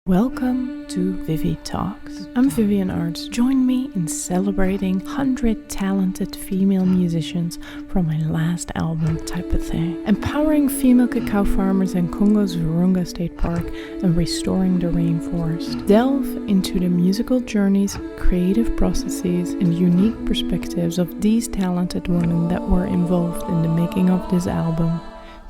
Welcome to ViviTalks. I'm Vivienne Aerts. Join me in celebrating 100 talented female musicians from my last album, type of thing. Empowering female cacao farmers in Congo's Virunga State Park and restoring the rainforest. Delve into the musical journeys, creative processes, and unique perspectives of these talented women that were involved in the making of this album.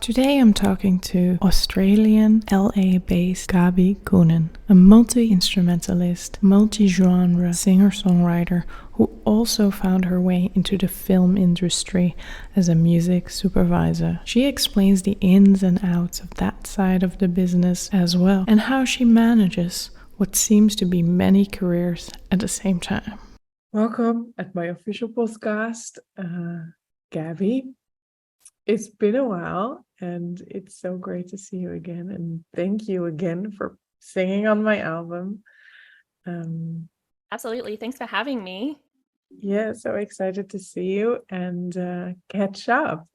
Today I'm talking to Australian LA-based Gabbi Coenen, a multi-instrumentalist, multi-genre singer-songwriter who also found her way into the film industry as a music supervisor. She explains the ins and outs of that side of the business as well, and how she manages what seems to be many careers at the same time. Welcome at my official podcast, Gabbi. It's been a while, and it's so great to see you again. And thank you again for singing on my album. Absolutely. Thanks for having me. Yeah, so excited to see you and catch up.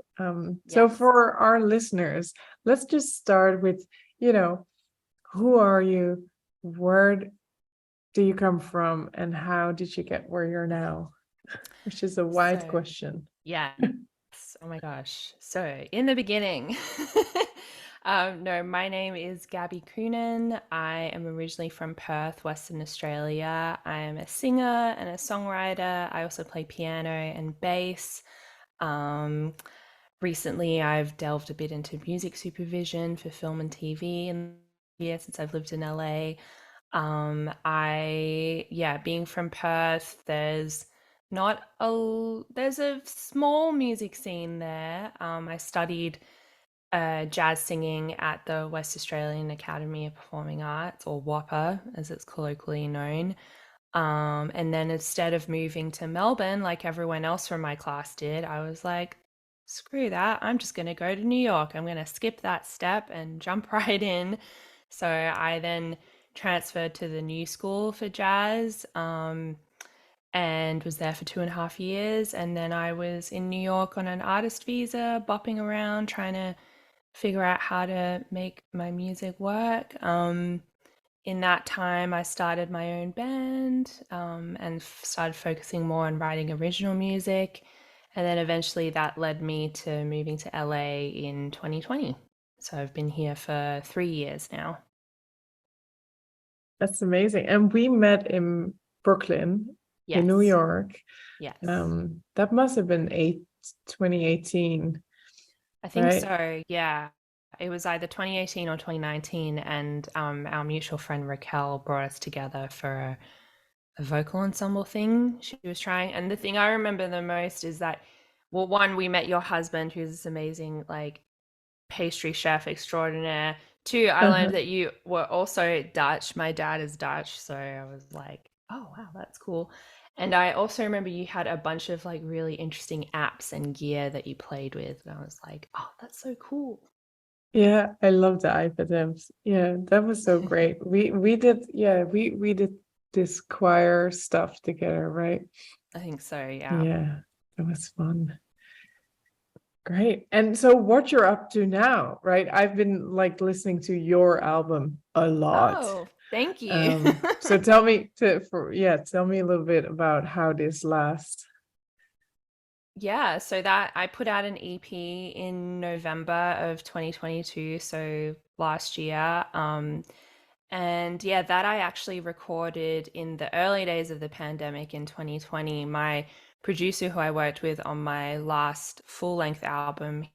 So for our listeners, let's just start with, who are you? Where do you come from? And how did you get where you're now? Which is a wide question. Yeah. Oh my gosh. So in the beginning, no, my name is Gabbi Coenen. I am originally from Perth, Western Australia. I am a singer and a songwriter. I also play piano and bass. Recently, I've delved a bit into music supervision for film and TV in the year since I've lived in LA. Being from Perth, there's a small music scene there. I studied jazz singing at the West Australian Academy of Performing Arts, or WAPA as it's colloquially known. And then instead of moving to Melbourne like everyone else from my class did, I was like, screw that, I'm just going to go to New York. I'm going to skip that step and jump right in. So I then transferred to the New School for Jazz, and was there for 2.5 years. And then I was in New York on an artist visa, bopping around, trying to figure out how to make my music work. In that time, I started my own band and started focusing more on writing original music. And then eventually that led me to moving to LA in 2020. So I've been here for 3 years now. That's amazing. And we met in Brooklyn. Yes. In New York. Yes. That must have been 2018. I think right? So, yeah. It was either 2018 or 2019, and our mutual friend Raquel brought us together for a vocal ensemble thing she was trying. And the thing I remember the most is that, well, one, we met your husband, who's this amazing, like, pastry chef extraordinaire. Two, I learned that you were also Dutch. My dad is Dutch, so I was like, oh, wow, that's cool. And I also remember you had a bunch of like really interesting apps and gear that you played with. And I was like, oh, that's so cool. Yeah, I love the iPad apps. Yeah, that was so great. we did this choir stuff together, right? I think so, yeah. Yeah, it was fun. Great. And so what you're up to now, right? I've been like listening to your album a lot. Oh, thank you. So tell me a little bit about how this lasts. Yeah, so that I put out an EP in November of 2022, so last year. And yeah, that I actually recorded in the early days of the pandemic in 2020. My producer who I worked with on my last full-length album,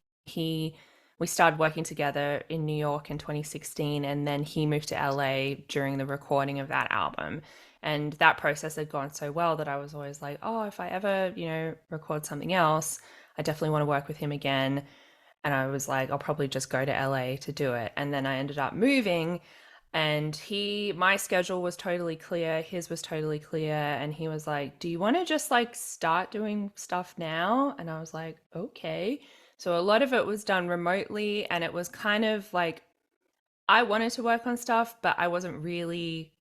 we started working together in New York in 2016, and then he moved to LA during the recording of that album. And that process had gone so well that I was always like, oh, if I ever, record something else, I definitely want to work with him again. And I was like, I'll probably just go to LA to do it. And then I ended up moving, and my schedule was totally clear. His was totally clear. And he was like, do you want to just like start doing stuff now? And I was like, okay. So a lot of it was done remotely, and it was kind of like, I wanted to work on stuff, but I wasn't really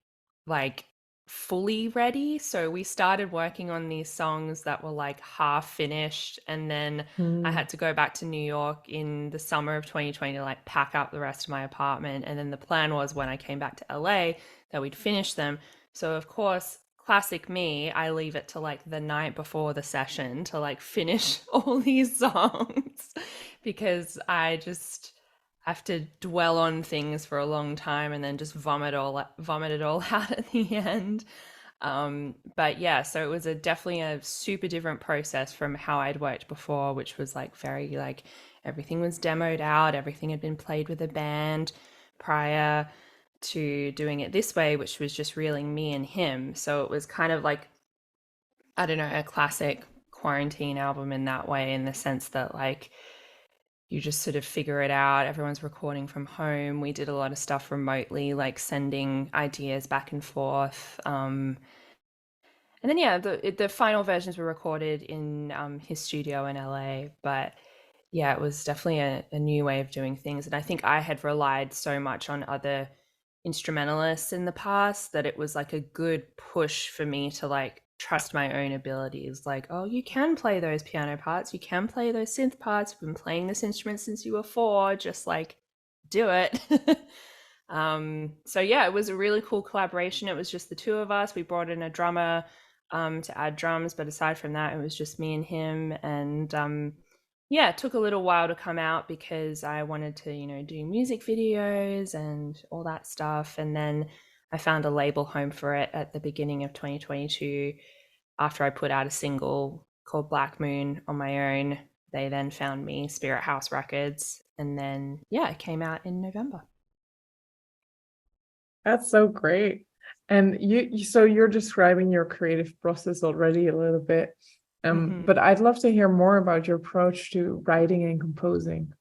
like fully ready. So we started working on these songs that were like half finished, and then I Mm. had to go back to New York in the summer of 2020 to like pack up the rest of my apartment. And then the plan was when I came back to LA that we'd finish them. So of course, classic me, I leave it to like the night before the session to like finish all these songs because I just have to dwell on things for a long time and then just vomit it all out at the end. But yeah, so it was definitely a super different process from how I'd worked before, which was like very like everything was demoed out, everything had been played with a band prior to doing it this way, which was just reeling me and him. So it was kind of like, I don't know, a classic quarantine album in that way, in the sense that like you just sort of figure it out. Everyone's recording from home. We did a lot of stuff remotely, like sending ideas back and forth. And then yeah, the final versions were recorded in his studio in LA. But yeah, it was definitely a new way of doing things. And I think I had relied so much on other instrumentalists in the past that it was like a good push for me to like trust my own abilities. Like, oh, you can play those piano parts, you can play those synth parts. You've been playing this instrument since you were 4. Just like do it. So yeah, it was a really cool collaboration. It was just the two of us. We brought in a drummer to add drums, but aside from that, it was just me and him. And yeah, it took a little while to come out because I wanted to, do music videos and all that stuff. And then I found a label home for it at the beginning of 2022 after I put out a single called Black Moon on my own. They then found me, Spirit House Records. And then, yeah, it came out in November. That's so great. And so you're describing your creative process already a little bit. But I'd love to hear more about your approach to writing and composing.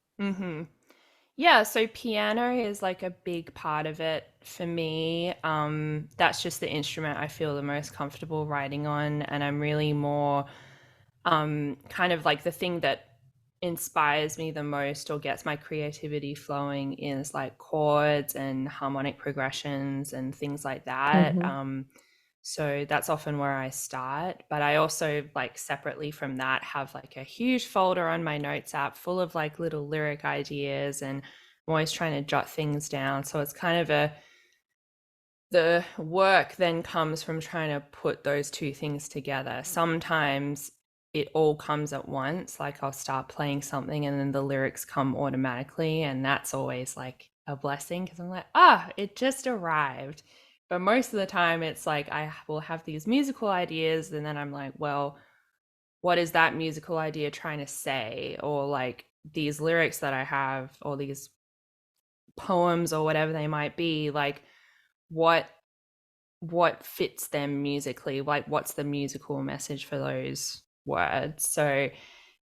Yeah, so piano is like a big part of it for me. That's just the instrument I feel the most comfortable writing on, and I'm really more kind of like the thing that inspires me the most or gets my creativity flowing is like chords and harmonic progressions and things like that. So that's often where I start. But I also like separately from that have like a huge folder on my notes app full of like little lyric ideas, and I'm always trying to jot things down. So it's kind of the work then comes from trying to put those two things together. Sometimes it all comes at once. Like I'll start playing something and then the lyrics come automatically. And that's always like a blessing because I'm like, it just arrived. But most of the time it's like I will have these musical ideas and then I'm like, well, what is that musical idea trying to say? Or like these lyrics that I have or these poems or whatever they might be, like what fits them musically, like what's the musical message for those words. So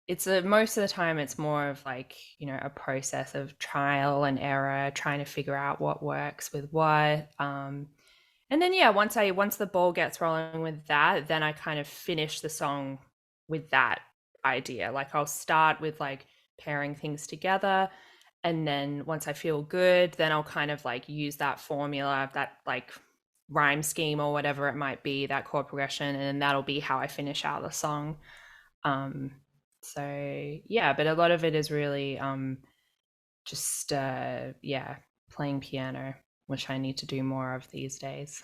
it's most of the time it's more of like a process of trial and error, trying to figure out what works with what. And then yeah, once the ball gets rolling with that, then I kind of finish the song with that idea. Like I'll start with like pairing things together, and then once I feel good, then I'll kind of like use that formula, that like rhyme scheme or whatever it might be, that chord progression, and that'll be how I finish out the song. So yeah, but a lot of it is really just playing piano, which I need to do more of these days.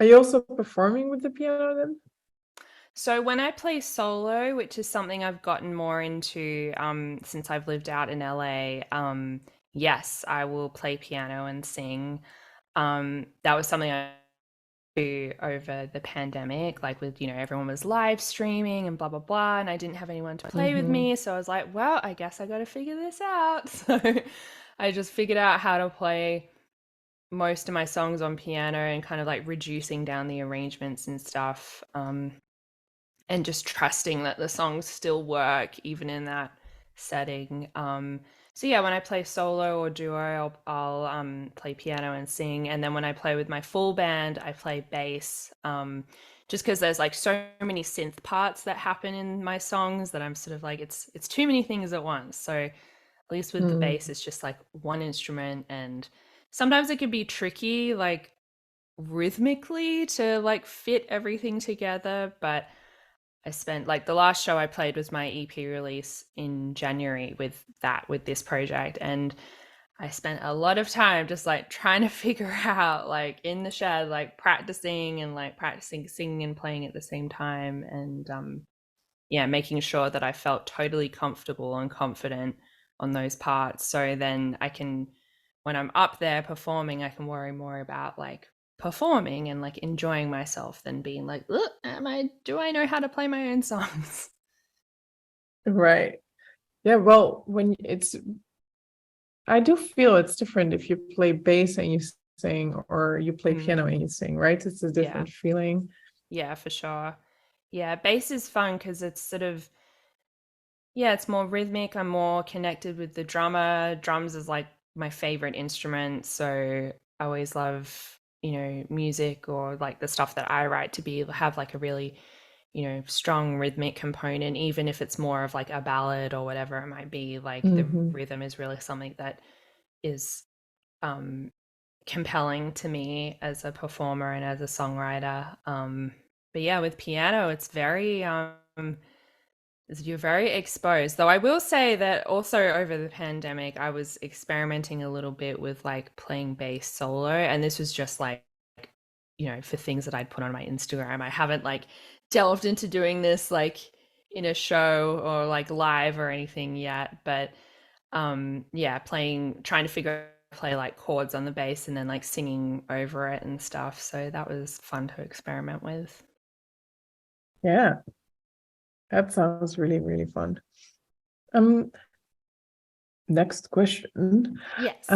Are you also performing with the piano then? So when I play solo, which is something I've gotten more into since I've lived out in LA, yes, I will play piano and sing. That was something I do over the pandemic, like with, everyone was live streaming and blah, blah, blah, and I didn't have anyone to play with me. So I was like, well, I guess I got to figure this out. So I just figured out how to play most of my songs on piano and kind of like reducing down the arrangements and stuff. And just trusting that the songs still work even in that setting. So yeah, when I play solo or duo, I'll play piano and sing, and then when I play with my full band, I play bass. Just because there's like so many synth parts that happen in my songs that I'm sort of like it's too many things at once. So at least with the bass, it's just like one instrument, and sometimes it can be tricky. Like rhythmically to like fit everything together, but I spent like the last show I played was my EP release in January with this project, and I spent a lot of time just like trying to figure out, like in the shed, like practicing singing and playing at the same time, and yeah, making sure that I felt totally comfortable and confident on those parts. So then I can, when I'm up there performing, I can worry more about like performing and like enjoying myself than being like, do I know how to play my own songs? Right. Yeah, well, I do feel it's different if you play bass and you sing, or you play piano and you sing, right? It's a different feeling. Yeah, for sure. Yeah, bass is fun because it's sort of, yeah, it's more rhythmic. I'm more connected with the drummer. Drums is like my favorite instrument. So I always love, music or like the stuff that I write to have like a really, strong rhythmic component, even if it's more of like a ballad or whatever it might be. Like the rhythm is really something that is compelling to me as a performer and as a songwriter. But yeah, with piano, it's very you're very exposed. Though I will say that also over the pandemic, I was experimenting a little bit with like playing bass solo, and this was just like, for things that I'd put on my Instagram. I haven't like delved into doing this like in a show or like live or anything yet, but yeah, trying to play like chords on the bass and then like singing over it and stuff. So that was fun to experiment with. Yeah, that sounds really, really fun. Next question. Yes.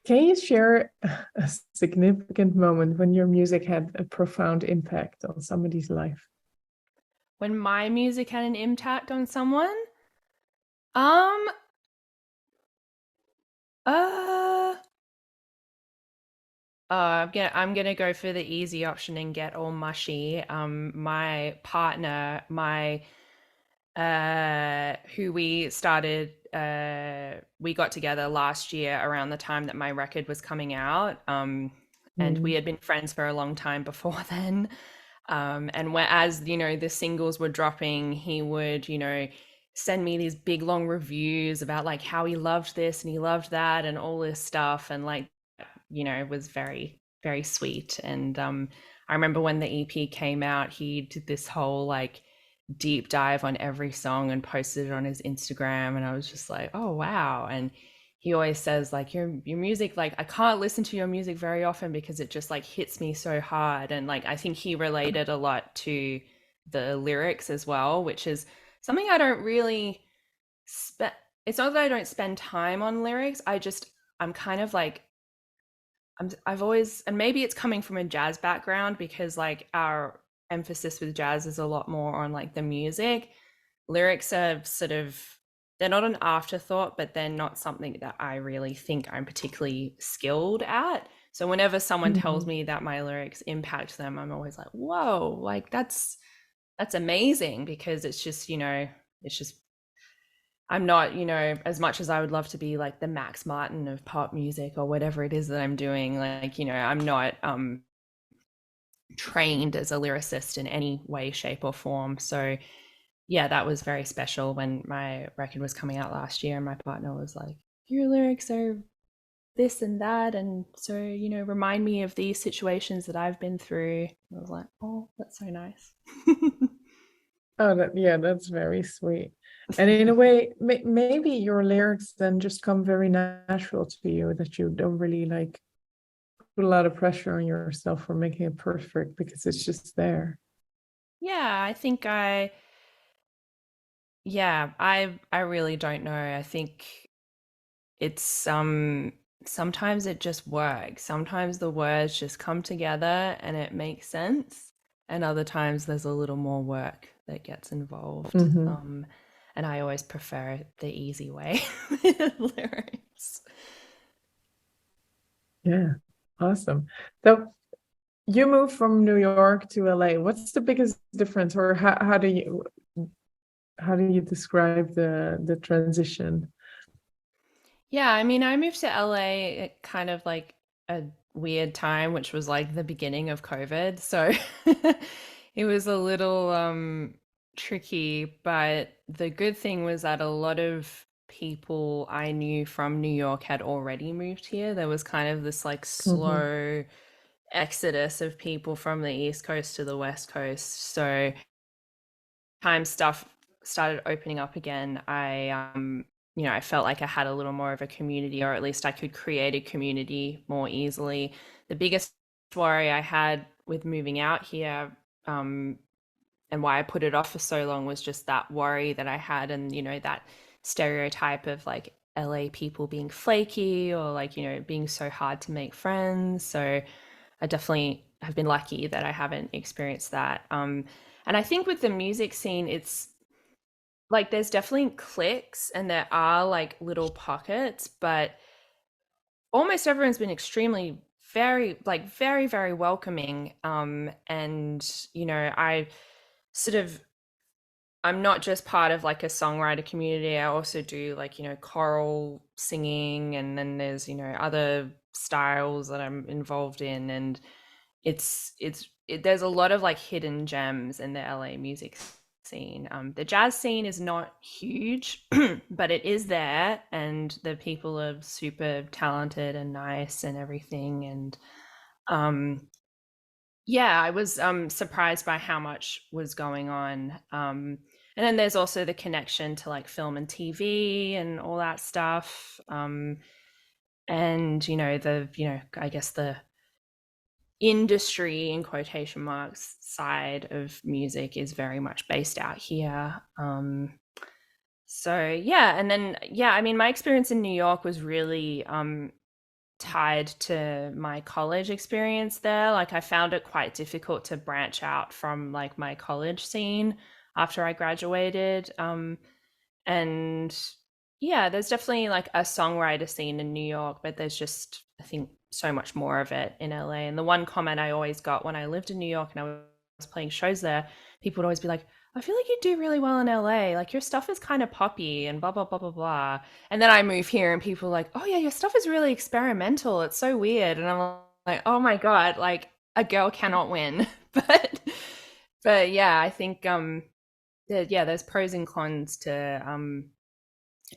Can you share a significant moment when your music had a profound impact on somebody's life? When my music had an impact on someone? I'm gonna go for the easy option and get all mushy. My partner, who we started, we got together last year around the time that my record was coming out. And we had been friends for a long time before then. And as the singles were dropping, he would, send me these big long reviews about like how he loved this and he loved that and all this stuff, and like, it was very, very sweet. And I remember when the EP came out, he did this whole like deep dive on every song and posted it on his Instagram, and I was just like, oh wow. And he always says like, your music, like I can't listen to your music very often because it just like hits me so hard. And like I think he related a lot to the lyrics as well, which is something I don't really it's not that I don't spend time on lyrics, I'm kind of like, I've always, and maybe it's coming from a jazz background because like our emphasis with jazz is a lot more on like the music. Lyrics are sort of, they're not an afterthought, but they're not something that I really think I'm particularly skilled at. So whenever someone tells me that my lyrics impact them, I'm always like, whoa, like that's amazing, because it's just, I'm not, as much as I would love to be like the Max Martin of pop music or whatever it is that I'm doing, like, I'm not trained as a lyricist in any way, shape or form. So yeah, that was very special when my record was coming out last year and my partner was like, your lyrics are this and that, and so, remind me of these situations that I've been through. I was like, oh, that's so nice. That's very sweet. And in a way, maybe your lyrics then just come very natural to you, that you don't really like put a lot of pressure on yourself for making it perfect because it's just there. Yeah, I think I really don't know. I think it's sometimes it just works. Sometimes the words just come together and it makes sense. And other times there's a little more work that gets involved. And I always prefer the easy way with lyrics. Yeah, awesome. So you moved from New York to LA. What's the biggest difference, or how do you describe the transition? Yeah, I mean, I moved to LA kind of like a weird time, which was like the beginning of COVID. So it was a little tricky, but the good thing was that a lot of people I knew from New York had already moved here. There was kind of this like Mm-hmm. slow exodus of people from the East Coast to the West Coast. So time stuff started opening up again, I felt like I had a little more of a community, or at least I could create a community more easily. The biggest worry I had with moving out here, and why I put it off for so long, was just that worry that I had, and that stereotype of like LA people being flaky, or like being so hard to make friends. So I definitely have been lucky that I haven't experienced that. And I think with the music scene, it's like there's definitely cliques and there are like little pockets, but almost everyone's been extremely very, very welcoming. And I sort of I'm not just part of like a songwriter community. I also do like choral singing, and then there's other styles that I'm involved in, and there's a lot of like hidden gems in the LA music scene. The jazz scene is not huge, but it is there, and the people are super talented and nice and everything. And yeah, I was surprised by how much was going on. And then there's also the connection to like film and TV and all that stuff. And I guess the industry in quotation marks side of music is very much based out here. So yeah, and then I mean, my experience in New York was really tied to my college experience there. Like I found it quite difficult to branch out from like my college scene after I graduated. And yeah, there's definitely like a songwriter scene in New York, but there's just, I think, so much more of it in LA. And the one comment I always got when I lived in New York and I was playing shows there, people would always be like, I feel like you do really well in LA. Like your stuff is kind of poppy and blah, blah, blah, blah, blah. And then I move here and people are like, oh yeah, your stuff is really experimental. It's so weird. And I'm like, oh my God, like a girl cannot win. but yeah, I think, there's pros and cons to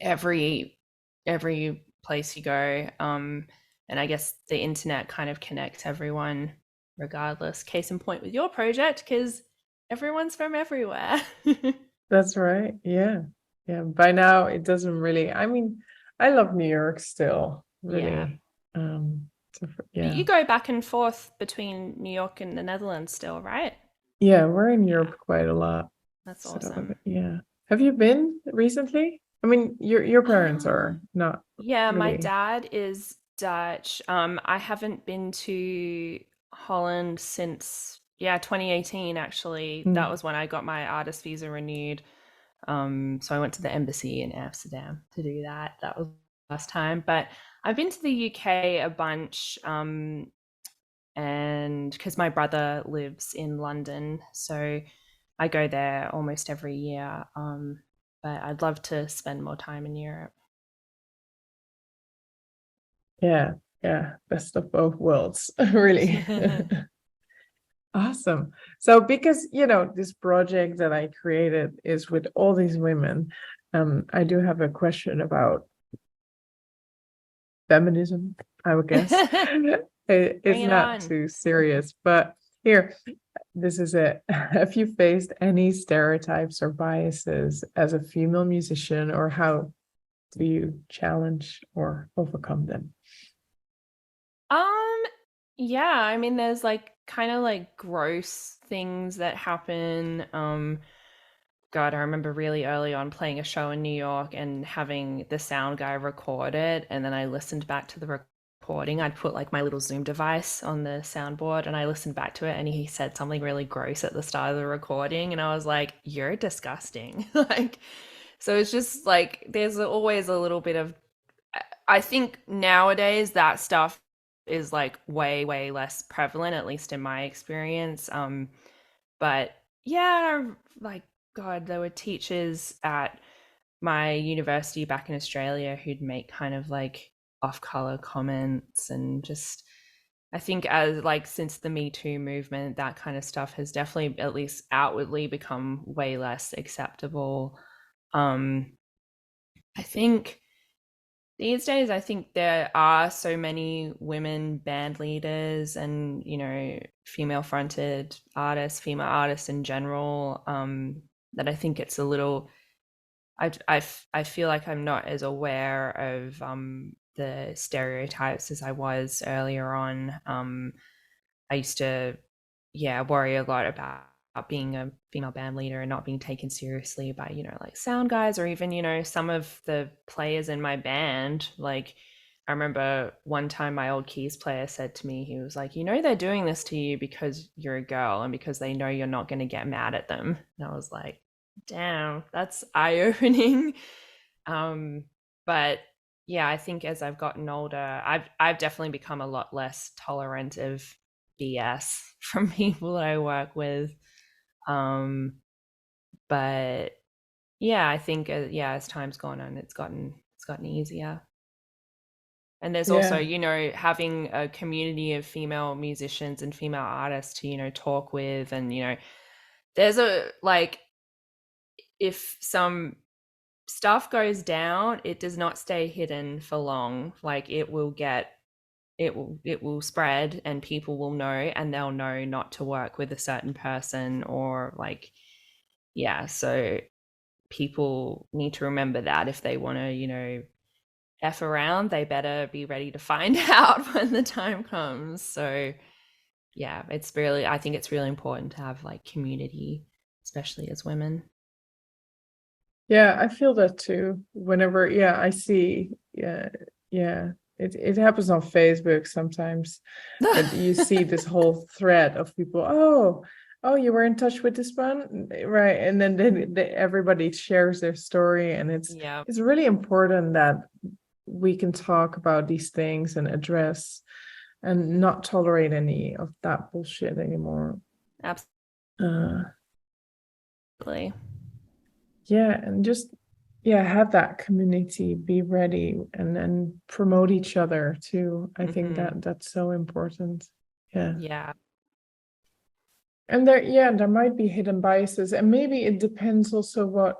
every place you go. And I guess the internet kind of connects everyone regardless. Case in point with your project, because everyone's from everywhere. That's right. Yeah. Yeah. By now it doesn't really, I mean, I love New York still, really. But you go back and forth between New York and the Netherlands still, right? Yeah, we're in Europe quite a lot. That's awesome. Yeah. Have you been recently? I mean, your parents are not. Yeah, really. My dad is Dutch. I haven't been to Holland since 2018 actually. That was when I got my artist visa renewed. So I went to the embassy in Amsterdam to do that. That was the last time. But I've been to the UK a bunch, and because my brother lives in London, so I go there almost every year. But I'd love to spend more time in Europe. Yeah, best of both worlds, really. Awesome. So because this project that I created is with all these women, I do have a question about feminism, I would guess. It's not too serious, but here, this is it. Have you faced any stereotypes or biases as a female musician, or how do you challenge or overcome them? Yeah, I mean, there's like kind of like gross things that happen. God, I remember really early on playing a show in New York and having the sound guy record it, and then I listened back to the recording. I'd put like my little Zoom device on the soundboard and I listened back to it, and he said something really gross at the start of the recording, and I was like, you're disgusting. Like, so it's just like there's always a little bit of, I think nowadays that stuff is like way less prevalent, at least in my experience. But yeah, like, God, there were teachers at my university back in Australia who'd make kind of like off-color comments, and just I think as like since the Me Too movement, that kind of stuff has definitely at least outwardly become way less acceptable. I think these days, I think there are so many women band leaders and, you know, female fronted artists, female artists in general, that I think it's a little, I feel like I'm not as aware of the stereotypes as I was earlier on. I used to, yeah, worry a lot about being a female band leader and not being taken seriously by, you know, like sound guys or even, you know, some of the players in my band. Like, I remember one time my old keys player said to me, he was like, you know, they're doing this to you because you're a girl and because they know you're not going to get mad at them. And I was like, damn, that's eye-opening. But yeah, I think as I've gotten older, I've definitely become a lot less tolerant of BS from people that I work with. But yeah, I think yeah, as time's gone on, it's gotten easier. And there's also, Yeah. you know, having a community of female musicians and female artists to, you know, talk with, and, you know, there's a like, if some stuff goes down, it does not stay hidden for long. Like it will spread and people will know, and they'll know not to work with a certain person, or like, yeah, so people need to remember that if they want to, you know, F around, they better be ready to find out when the time comes. So yeah, I think it's really important to have like community, especially as women. Yeah, I feel that too. Whenever, yeah, I see, yeah, yeah. It happens on Facebook sometimes that you see this whole thread of people, oh, you were in touch with this one, right? And then everybody shares their story, and Yeah, it's really important that we can talk about these things and address and not tolerate any of that bullshit anymore. absolutely. Yeah, and just have that community, be ready, and then promote each other too. I think that's so important. Yeah. And there might be hidden biases, and maybe it depends also what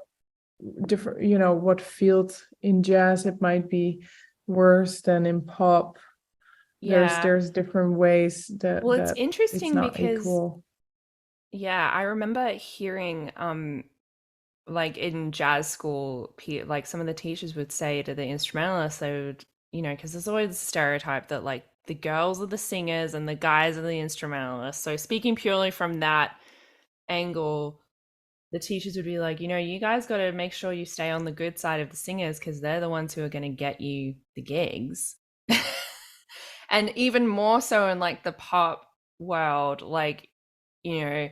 different, you know, what field. In jazz it might be worse than in pop. Yeah. There's different ways that Well, it's it's interesting not because equal. yeah, I remember hearing like in jazz school, like some of the teachers would say to the instrumentalists, they would, you know, because there's always a stereotype that like the girls are the singers and the guys are the instrumentalists. So speaking purely from that angle, the teachers would be like, you know, you guys got to make sure you stay on the good side of the singers because they're the ones who are going to get you the gigs. And even more so in like the pop world, like, you know,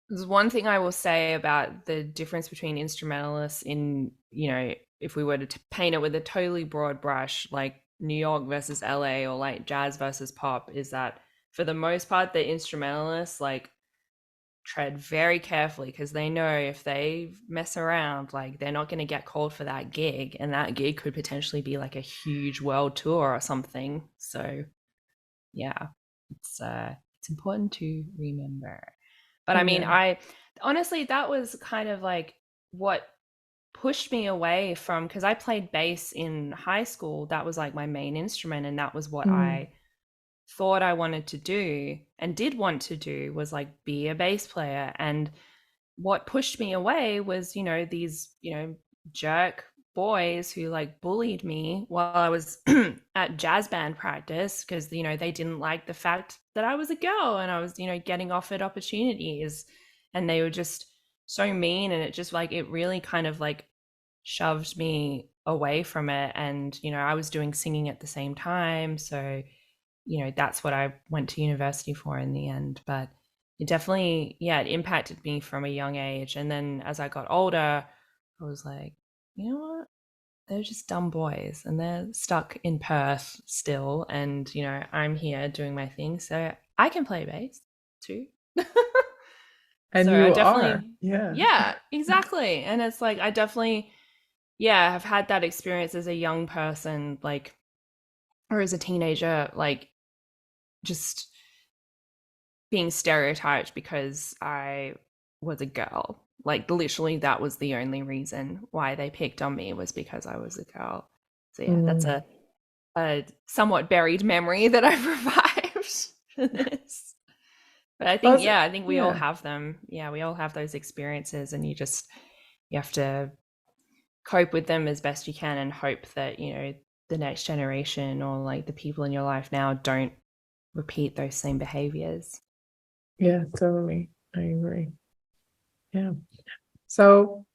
there's one thing I will say about the difference between instrumentalists in, you know, if we were to paint it with a totally broad brush, like New York versus LA or like jazz versus pop, is that for the most part, the instrumentalists like tread very carefully because they know if they mess around, like they're not going to get called for that gig, and that gig could potentially be like a huge world tour or something. So yeah, it's important to remember. But I mean, I honestly, that was kind of like what pushed me away from, because I played bass in high school. That was like my main instrument, and that was what I thought I wanted to do and did want to do, was like be a bass player. And what pushed me away was, you know, these, you know, jerk boys who like bullied me while I was at jazz band practice because, you know, they didn't like the fact that I was a girl and I was, you know, getting offered opportunities, and they were just so mean. And it just like, it really kind of like shoved me away from it. And, you know, I was doing singing at the same time. So, you know, that's what I went to university for in the end. But it definitely, yeah, it impacted me from a young age. And then as I got older, I was like, you know what? They're just dumb boys and they're stuck in Perth still. And, you know, I'm here doing my thing. So I can play bass too. And so you I are. definitely, Yeah. yeah, exactly. And it's like, I definitely, yeah, have had that experience as a young person, like, or as a teenager, like, just being stereotyped because I was a girl. Like literally that was the only reason why they picked on me, was because I was a girl. So yeah, that's a somewhat buried memory that I've revived for this. But I think, yeah, I think we all have them. Yeah, we all have those experiences, and you have to cope with them as best you can and hope that, you know, the next generation or like the people in your life now don't repeat those same behaviors. Yeah, totally. I agree. Yeah. So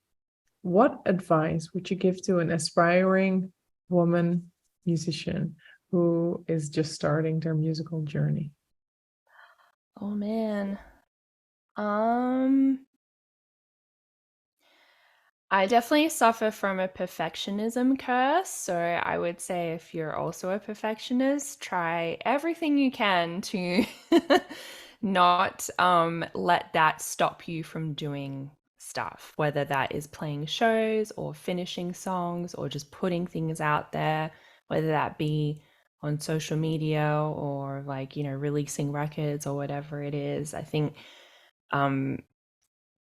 what advice would you give to an aspiring woman musician who is just starting their musical journey? Oh man. I definitely suffer from a perfectionism curse. So I would say if you're also a perfectionist, try everything you can to not let that stop you from doing stuff, whether that is playing shows or finishing songs or just putting things out there, whether that be on social media or like, you know, releasing records or whatever it is. I think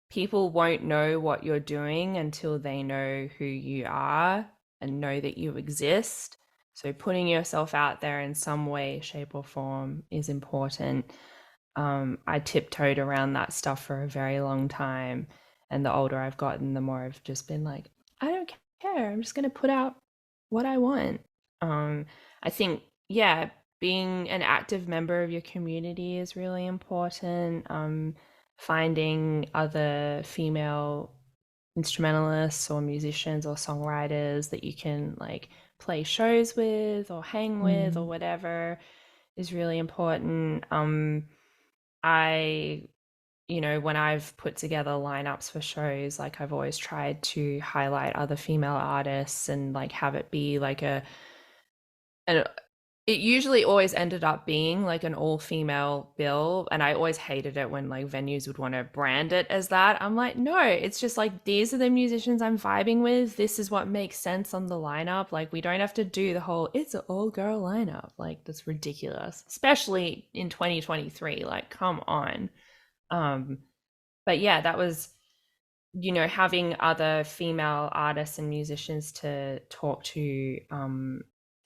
people won't know what you're doing until they know who you are and know that you exist. So putting yourself out there in some way, shape, or form is important. I tiptoed around that stuff for a very long time. And the older I've gotten, the more I've just been like, I don't care. I'm just going to put out what I want. I think, yeah, being an active member of your community is really important. Finding other female instrumentalists or musicians or songwriters that you can like play shows with or hang with or whatever is really important. I, you know, when I've put together lineups for shows, like I've always tried to highlight other female artists and like have it be like an it usually always ended up being like an all-female bill, and I always hated it when like venues would want to brand it as that. I'm like, no, it's just like these are the musicians I'm vibing with. This is what makes sense on the lineup. Like we don't have to do the whole it's an all-girl lineup. Like that's ridiculous, especially in 2023. Like come on. But yeah, that was, you know, having other female artists and musicians to talk to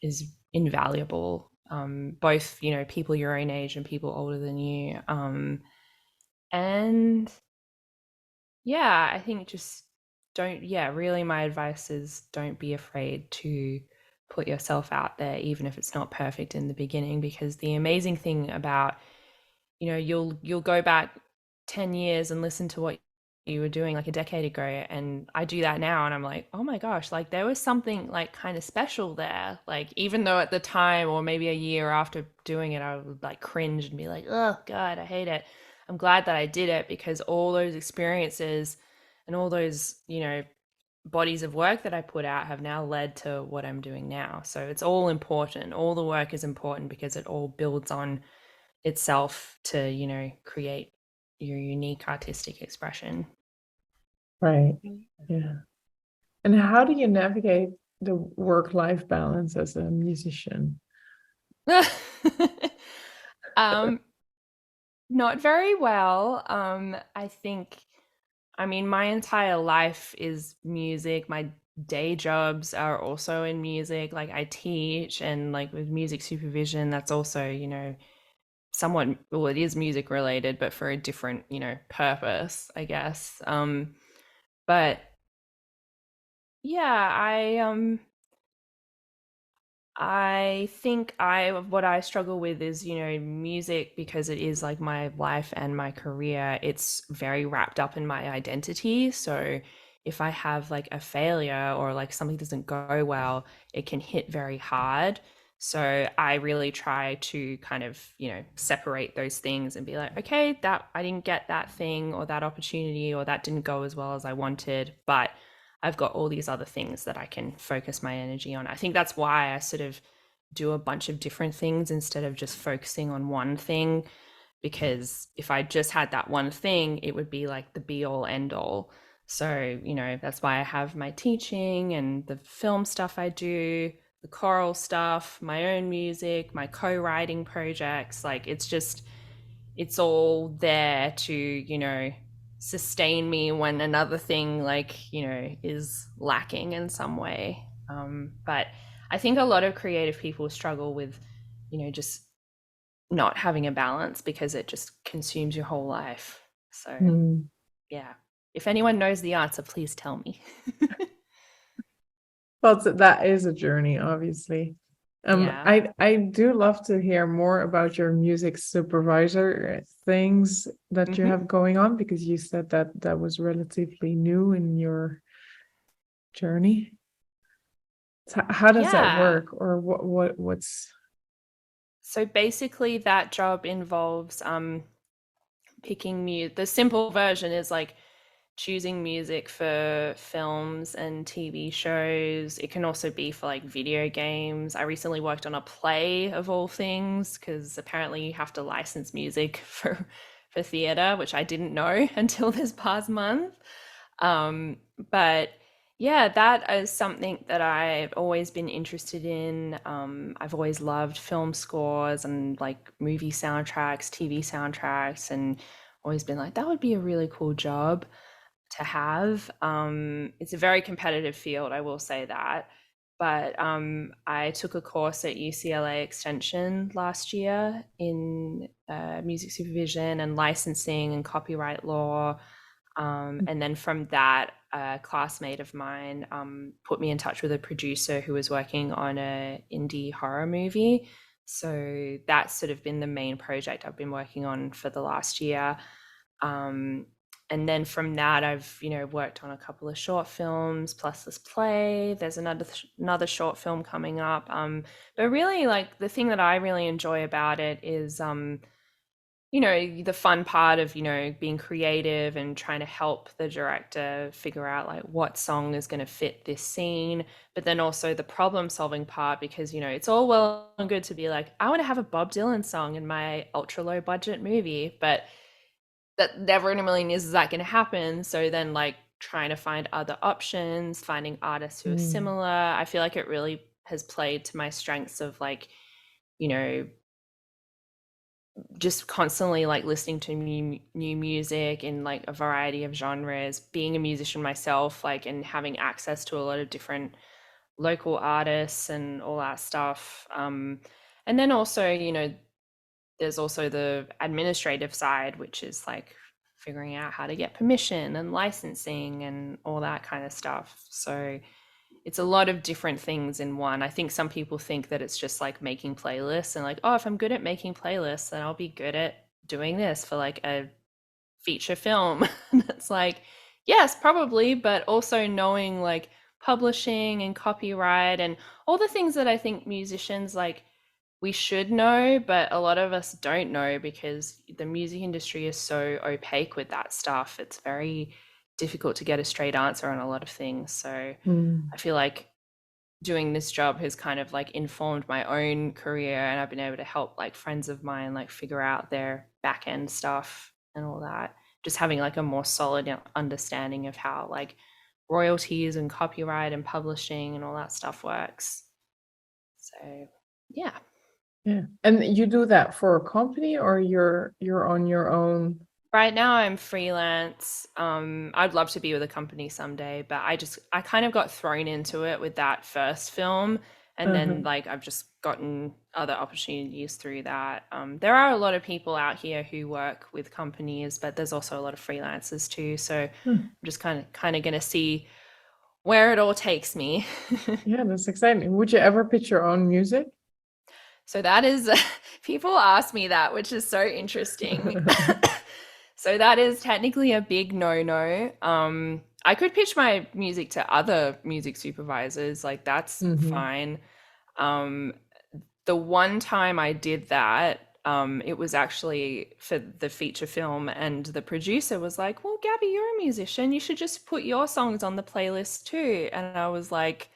is invaluable. Both, you know, people your own age and people older than you. And yeah, I think just don't, yeah, really my advice is don't be afraid to put yourself out there, even if it's not perfect in the beginning, because the amazing thing about, you know, you'll go back 10 years and listen to what you were doing like a decade ago, and I do that now and I'm like, oh my gosh, like there was something like kind of special there. Like even though at the time or maybe a year after doing it I would like cringe and be like, oh god, I hate it. I'm glad that I did it, because all those experiences and all those, you know, bodies of work that I put out have now led to what I'm doing now. So it's all important. All the work is important because it all builds on itself to, you know, create your unique artistic expression. Right. Yeah. And how do you navigate the work-life balance as a musician? Not very well. I think, I mean, my entire life is music. My day jobs are also in music. Like I teach, and like with music supervision, that's also, you know, somewhat, well, it is music related, but for a different, you know, purpose, I guess. But yeah, I think what I struggle with is, you know, music, because it is like my life and my career. It's very wrapped up in my identity. So if I have like a failure or like something doesn't go well, it can hit very hard. So I really try to kind of, you know, separate those things and be like, okay, that I didn't get that thing or that opportunity or that didn't go as well as I wanted, but I've got all these other things that I can focus my energy on. I think that's why I sort of do a bunch of different things instead of just focusing on one thing, because if I just had that one thing, it would be like the be all end all. So, you know, that's why I have my teaching and the film stuff I do, the choral stuff, my own music, my co-writing projects. Like it's all there to, you know, sustain me when another thing, like, you know, is lacking in some way. But I think a lot of creative people struggle with, you know, just not having a balance because it just consumes your whole life. So yeah, if anyone knows the answer, please tell me. Well, that is a journey, obviously. Yeah. I do love to hear more about your music supervisor things that you have going on, because you said that that was relatively new in your journey. So how does that work, or what's? So basically, that job involves picking music. The simple version is like choosing music for films and TV shows. It can also be for like video games. I recently worked on a play, of all things, because apparently you have to license music for theater, which I didn't know until this past month. But yeah, that is something that I've always been interested in. I've always loved film scores and like movie soundtracks, TV soundtracks, and always been like, that would be a really cool job to have. It's a very competitive field, I will say that. But I took a course at UCLA Extension last year in music supervision and licensing and copyright law. And then from that, a classmate of mine put me in touch with a producer who was working on an indie horror movie. So that's sort of been the main project I've been working on for the last year. And then from that, I've, you know, worked on a couple of short films plus this play. There's another short film coming up. But really, like, the thing that I really enjoy about it is you know, the fun part of, you know, being creative and trying to help the director figure out like what song is going to fit this scene, but then also the problem solving part, because, you know, it's all well and good to be like, I want to have a Bob Dylan song in my ultra low budget movie, but that never in a million years is that going to happen. So then, like, trying to find other options, finding artists who are similar, I feel like it really has played to my strengths of, like, you know, just constantly like listening to new music in like a variety of genres, being a musician myself, like, and having access to a lot of different local artists and all that stuff. And then also, you know, there's also the administrative side, which is like figuring out how to get permission and licensing and all that kind of stuff. So it's a lot of different things in one. I think some people think that it's just like making playlists and like, oh, if I'm good at making playlists, then I'll be good at doing this for like a feature film. It's like, yes, probably, but also knowing like publishing and copyright and all the things that I think musicians like we should know, but a lot of us don't know because the music industry is so opaque with that stuff. It's very difficult to get a straight answer on a lot of things. So I feel like doing this job has kind of like informed my own career, and I've been able to help like friends of mine like figure out their back end stuff and all that. Just having like a more solid understanding of how like royalties and copyright and publishing and all that stuff works. So yeah. Yeah. And you do that for a company, or you're on your own? Right now I'm freelance. I'd love to be with a company someday, but I kind of got thrown into it with that first film, and then like I've just gotten other opportunities through that. There are a lot of people out here who work with companies, but there's also a lot of freelancers too. So I'm just kind of going to see where it all takes me. Yeah, that's exciting. Would you ever pitch your own music? So that is, people ask me that, which is so interesting. So that is technically a big no-no. I could pitch my music to other music supervisors, like that's fine. The one time I did that, it was actually for the feature film, and the producer was like, well, Gabbi, you're a musician. You should just put your songs on the playlist too. And I was like,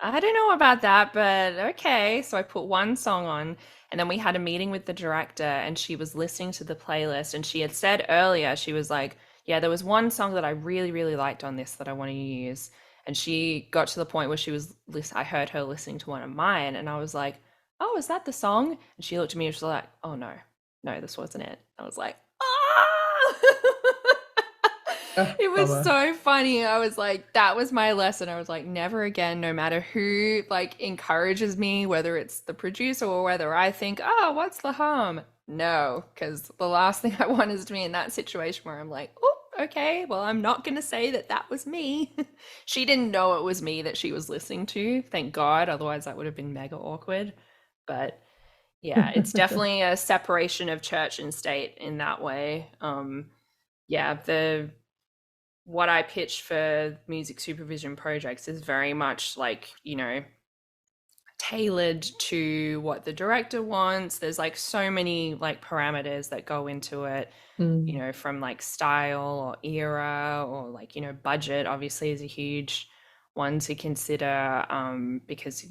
I don't know about that, but okay. So I put one song on, and then we had a meeting with the director, and she was listening to the playlist, and she had said earlier, she was like, yeah, there was one song that I really, really liked on this that I want to use. And she got to the point where I heard her listening to one of mine, and I was like, oh, is that the song? And she looked at me and she was like, oh no, this wasn't it. I was like, ah. It was Bummer. so funny. I was like, that was my lesson. I was like, never again, no matter who like encourages me, whether it's the producer or whether I think, oh, what's the harm? No, because the last thing I want is to be in that situation where I'm like, oh, okay, well, I'm not going to say that that was me. She didn't know it was me that she was listening to, thank God. Otherwise, that would have been mega awkward. But yeah, it's definitely a separation of church and state in that way. Yeah, what I pitch for music supervision projects is very much like, tailored to what the director wants. There's like so many like parameters that go into it, from like style or era or like, budget obviously is a huge one to consider, because,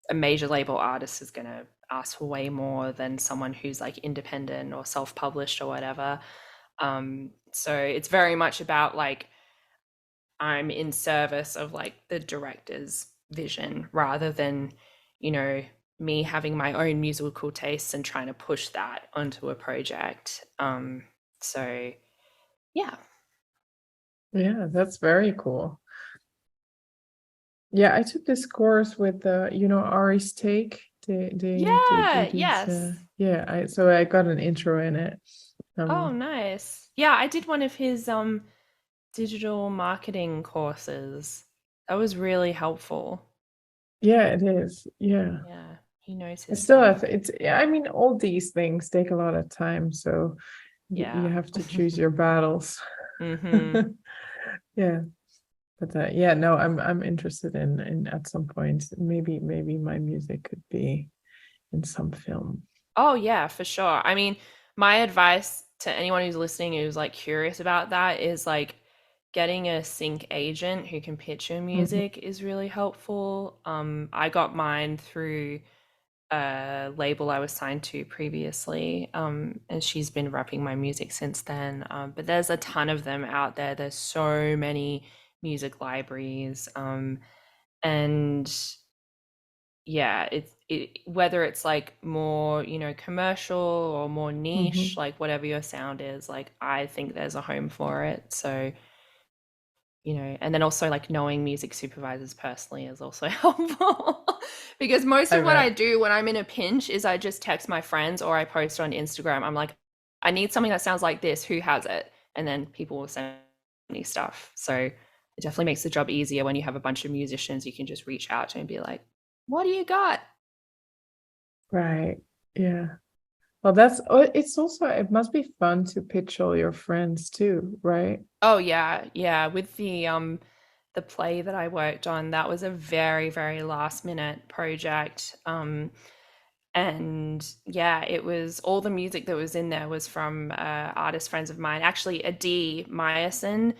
a major label artist is going to ask for way more than someone who's like independent or self-published or whatever. So it's very much about like, I'm in service of like the director's vision rather than, me having my own musical tastes and trying to push that onto a project. So yeah. Yeah, that's very cool. Yeah, I took this course with Ari's Take. They Yeah, do these, yes. so I got an intro in it. Oh, nice. Yeah, I did one of his digital marketing courses. That was really helpful. Yeah, it is. Yeah. Yeah, he knows I his still stuff. have I mean, all these things take a lot of time, so you Yeah. have to choose your battles. Mhm. Yeah. But yeah, no, I'm interested in at some point maybe my music could be in some film. Oh yeah, for sure. I mean, my advice to anyone who's listening who's like curious about that is like getting a sync agent who can pitch your music is really helpful. I got mine through a label I was signed to previously, and she's been rapping my music since then. But there's a ton of them out there. There's so many music libraries, and yeah, whether it's like more, commercial or more niche, like whatever your sound is, like I think there's a home for it. So, and then also like knowing music supervisors personally is also helpful because most of what I do when I'm in a pinch is I just text my friends or I post on Instagram. I'm like, I need something that sounds like this. Who has it? And then people will send me stuff. So it definitely makes the job easier when you have a bunch of musicians you can just reach out to and be like, what do you got? Right. Yeah. Well, it's also, it must be fun to pitch all your friends too, right? Oh yeah. Yeah. With the play that I worked on, that was a very, very last minute project. And yeah, it was all the music that was in there was from artist friends of mine. Actually, Adi Meyerson,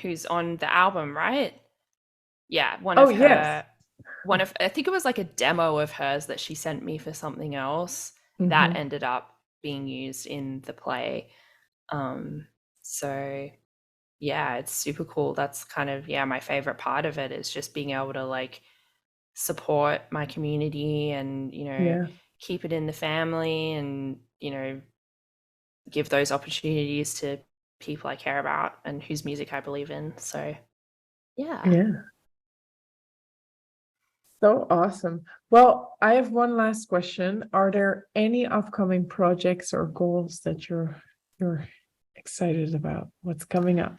who's on the album, right? Yeah, Yes. I think it was like a demo of hers that she sent me for something else that Mhm. ended up being used in the play. So yeah, it's super cool. That's kind of, my favorite part of it is just being able to like support my community and, Yeah. keep it in the family and, give those opportunities to people I care about and whose music I believe in. So yeah. Yeah. So awesome. Well, I have one last question. Are there any upcoming projects or goals that you're excited about? What's coming up?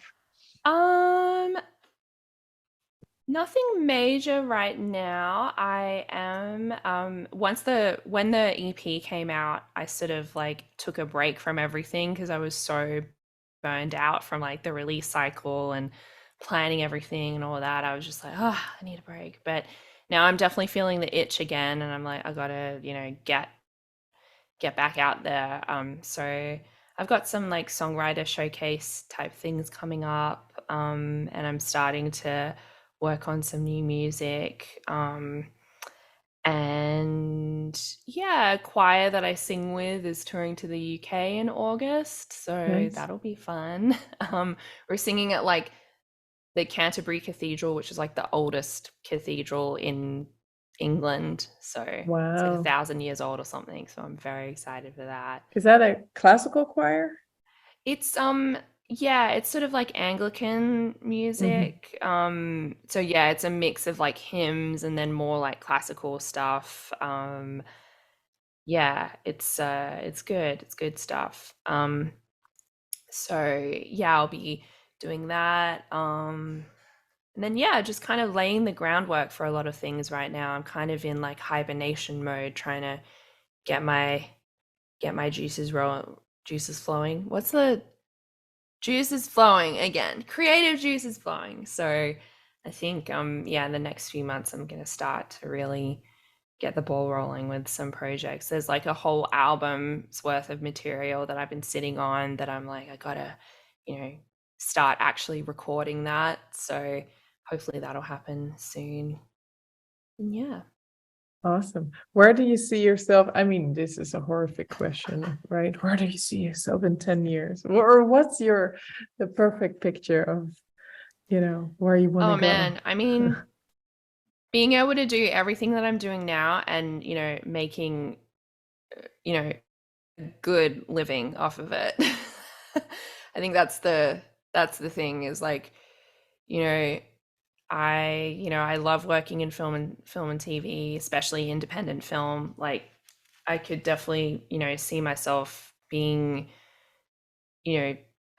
Nothing major right now. I am when the EP came out, I sort of like took a break from everything because I was so burned out from like the release cycle and planning everything and all that. I was just like, oh, I need a break. But now I'm definitely feeling the itch again and I'm like, I gotta, get back out there. So I've got some like songwriter showcase type things coming up, and I'm starting to work on some new music. And yeah, a choir that I sing with is touring to the UK in August, so Nice. that'll be fun. We're singing at like the Canterbury Cathedral, which is like the oldest cathedral in England. So it's like Wow. 1,000 years old or something. So I'm very excited for that. Is that a classical choir? It's yeah, it's sort of like Anglican music. So yeah, it's a mix of like hymns and then more like classical stuff. Yeah, it's good. It's good stuff. So yeah, I'll be doing that. And then yeah, just kind of laying the groundwork for a lot of things right now. I'm kind of in like hibernation mode, trying to get my juices flowing. What's the juices flowing again? Creative juices flowing. So I think yeah, in the next few months I'm gonna start to really get the ball rolling with some projects. There's like a whole album's worth of material that I've been sitting on that I'm like, I gotta, start actually recording that. So hopefully that'll happen soon. And yeah. Awesome. Where do you see yourself? I mean, this is a horrific question, right? Where do you see yourself in 10 years? Or what's the perfect picture of, where you want to go? Oh man, I mean, being able to do everything that I'm doing now and, making, good living off of it. I think that's the thing is like, I love working in film and TV, especially independent film. Like I could definitely, see myself being,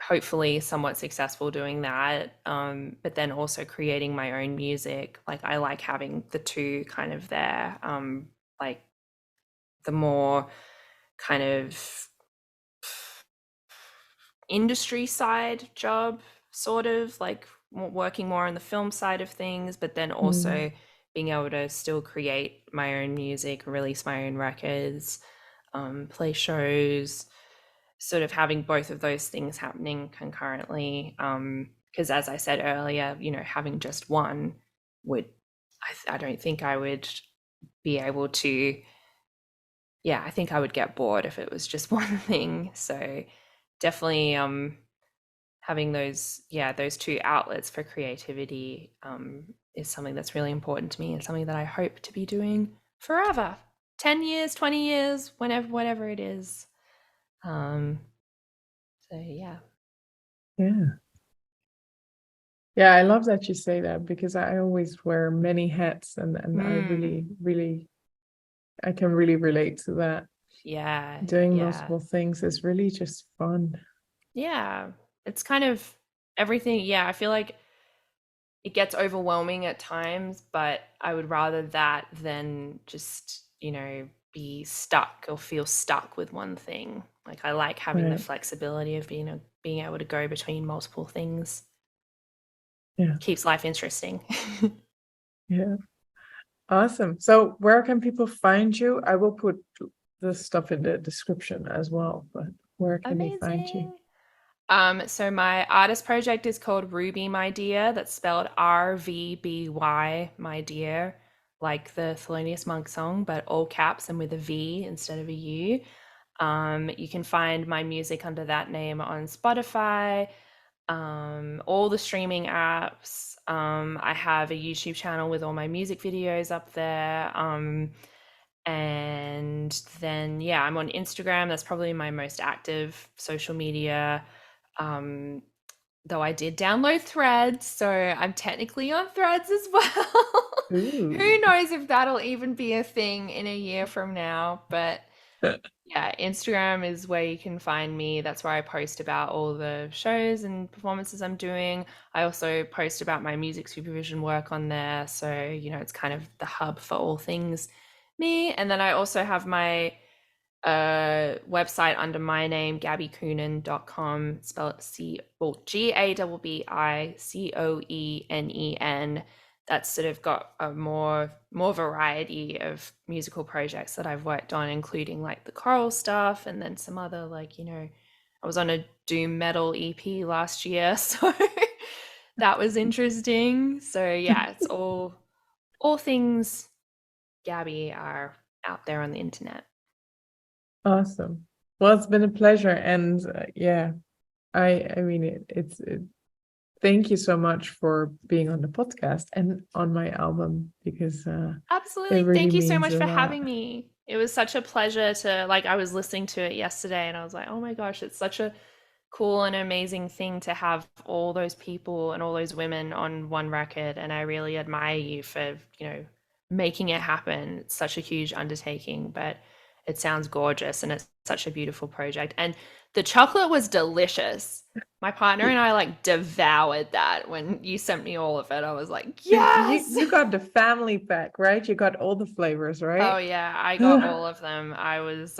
hopefully somewhat successful doing that. But then also creating my own music. Like I like having the two kind of there. Like the more kind of industry side job, sort of like working more on the film side of things, but then also being able to still create my own music, release my own records, play shows, sort of having both of those things happening concurrently. Because as I said earlier, having just one would, I don't think I would be able to, I think I would get bored if it was just one thing. So definitely having those two outlets for creativity is something that's really important to me and something that I hope to be doing forever. 10 years, 20 years, whatever it is. So yeah. Yeah, I love that you say that because I always wear many hats and I really I can really relate to that. Yeah. Doing multiple things is really just fun. Yeah. It's kind of everything. Yeah, I feel like it gets overwhelming at times, but I would rather that than just, be stuck or feel stuck with one thing. Like I like having the flexibility of being able to go between multiple things. Yeah. Keeps life interesting. Yeah. Awesome. So where can people find you? I will put the stuff in the description as well, but where can they find you? So my artist project is called RVBY My Dear. That's spelled RVBY My Dear, like the Thelonious Monk song, but all caps and with a V instead of a U. You can find my music under that name on Spotify, all the streaming apps. I have a YouTube channel with all my music videos up there. And then, I'm on Instagram. That's probably my most active social media. Though I did download Threads, so I'm technically on Threads as well. Who knows if that'll even be a thing in a year from now, but yeah, Instagram is where you can find me. That's where I post about all the shows and performances I'm doing. I also post about my music supervision work on there, so it's kind of the hub for all things me. And then I also have my website under my name, GabbiCoenen.com, spelled GABBICOENEN. That's sort of got a more variety of musical projects that I've worked on, including like the choral stuff and then some other I was on a doom metal EP last year, so that was interesting. So yeah, it's all things Gabbi are out there on the internet. Awesome. Well, it's been a pleasure, and I mean it's thank you so much for being on the podcast and on my album, because Absolutely. it really Thank you so means much a for lot. having me. It was such a pleasure to, like, I was listening to it yesterday and I was like, oh my gosh, it's such a cool and amazing thing to have all those people and all those women on one record. And I really admire you for, making it happen. It's such a huge undertaking, but it sounds gorgeous and it's such a beautiful project. And the chocolate was delicious. My partner and I like devoured that when you sent me all of it. I was like, yes. You got the family pack, right? You got all the flavors, right? Oh yeah, I got all of them. I was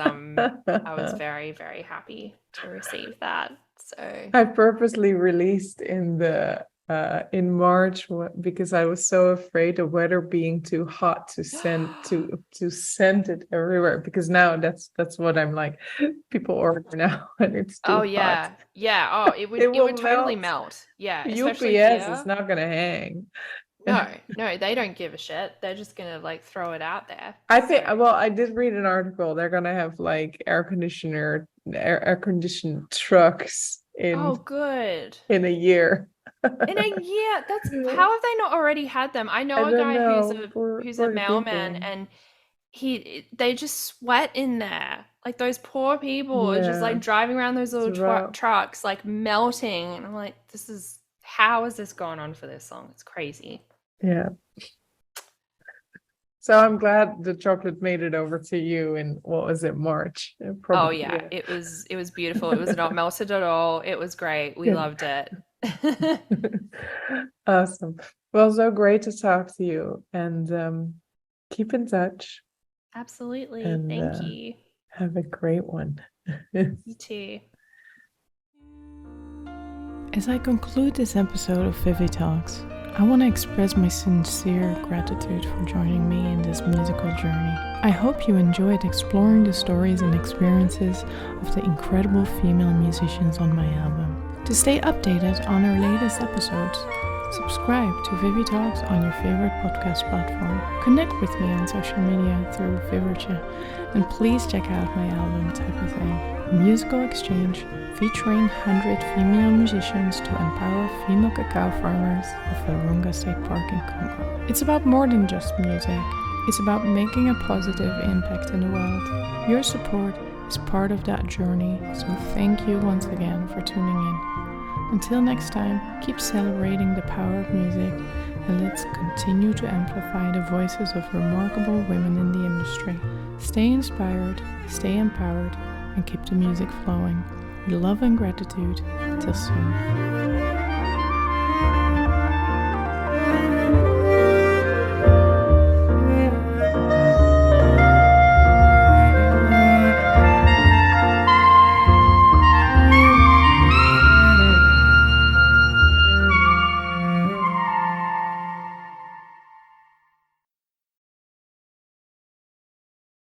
very, very happy to receive that. So I purposely released in March because I was so afraid of weather being too hot to send it everywhere, because now that's what I'm like. People order now and it's too oh yeah. hot. Yeah. Oh, it would totally melt. Yeah. Especially UPS here. is not gonna hang. No, they don't give a shit. They're just gonna like throw it out there. I think, well, I did read an article. They're gonna have like air conditioned trucks Oh, good. in a year. In a year, how have they not already had them? I know a guy who's a mailman, and they just sweat in there. Like those poor people are just like driving around those little trucks, like melting. And I'm like, how has this gone on for this long? It's crazy. Yeah. So I'm glad the chocolate made it over to you in, what was it, March? Probably, yeah. It was beautiful. It was not melted at all. It was great. We loved it. Awesome. Well, so great to talk to you, and keep in touch. Absolutely. Thank you. Have a great one. You too. As I conclude this episode of ViviTalks, I want to express my sincere gratitude for joining me in this musical journey. I hope you enjoyed exploring the stories and experiences of the incredible female musicians on my album. To stay updated on our latest episodes, subscribe to ViviTalks on your favorite podcast platform. Connect with me on social media through ViviTalks, and please check out my album Type of Thing, a musical exchange featuring 100 female musicians to empower female cacao farmers of Virunga State Park in Congo. It's about more than just music. It's about making a positive impact in the world. Your support is part of that journey, so thank you once again for tuning in. Until next time, keep celebrating the power of music, and let's continue to amplify the voices of remarkable women in the industry. Stay inspired, stay empowered, and keep the music flowing. With love and gratitude. Till soon.